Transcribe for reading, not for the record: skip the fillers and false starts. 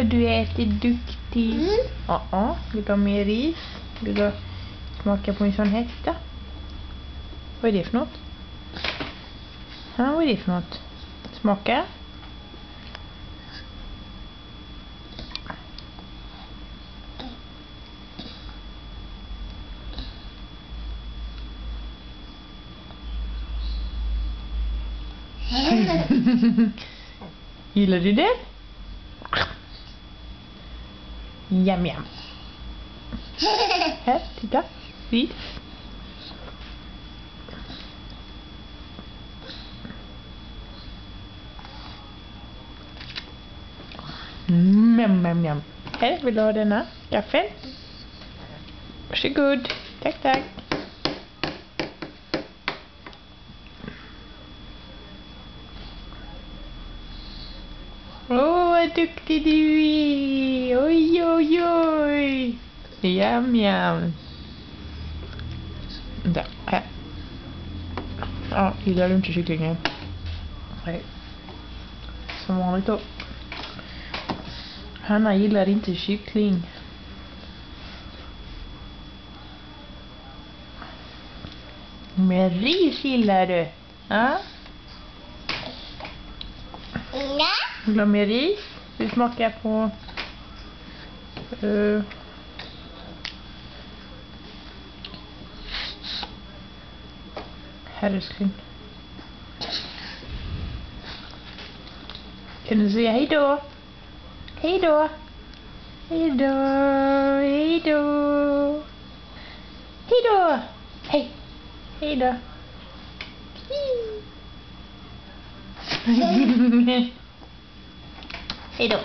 För du är jätteduktig. Vill du ha mer ris? Vill du smaka på en sån hätta? Vad är det för något? Vad är det för något? Smaka. Gillar du det? Jam jam. Här, titta. Ris. Jam. Här, vill du ha denna gaffel? Varsågod. Tack. Vad duktig du är. Oj. Jam. Där, här. Ja, gillar du inte kycklingen? Nej. Som vanligt då. Hanna gillar inte kyckling. Men ris gillar du? Ja? Vill du ha mer ris? Vi smakar på här älskling. Kan du säga hej då? Hej då. Hej. Hej då. Hej då.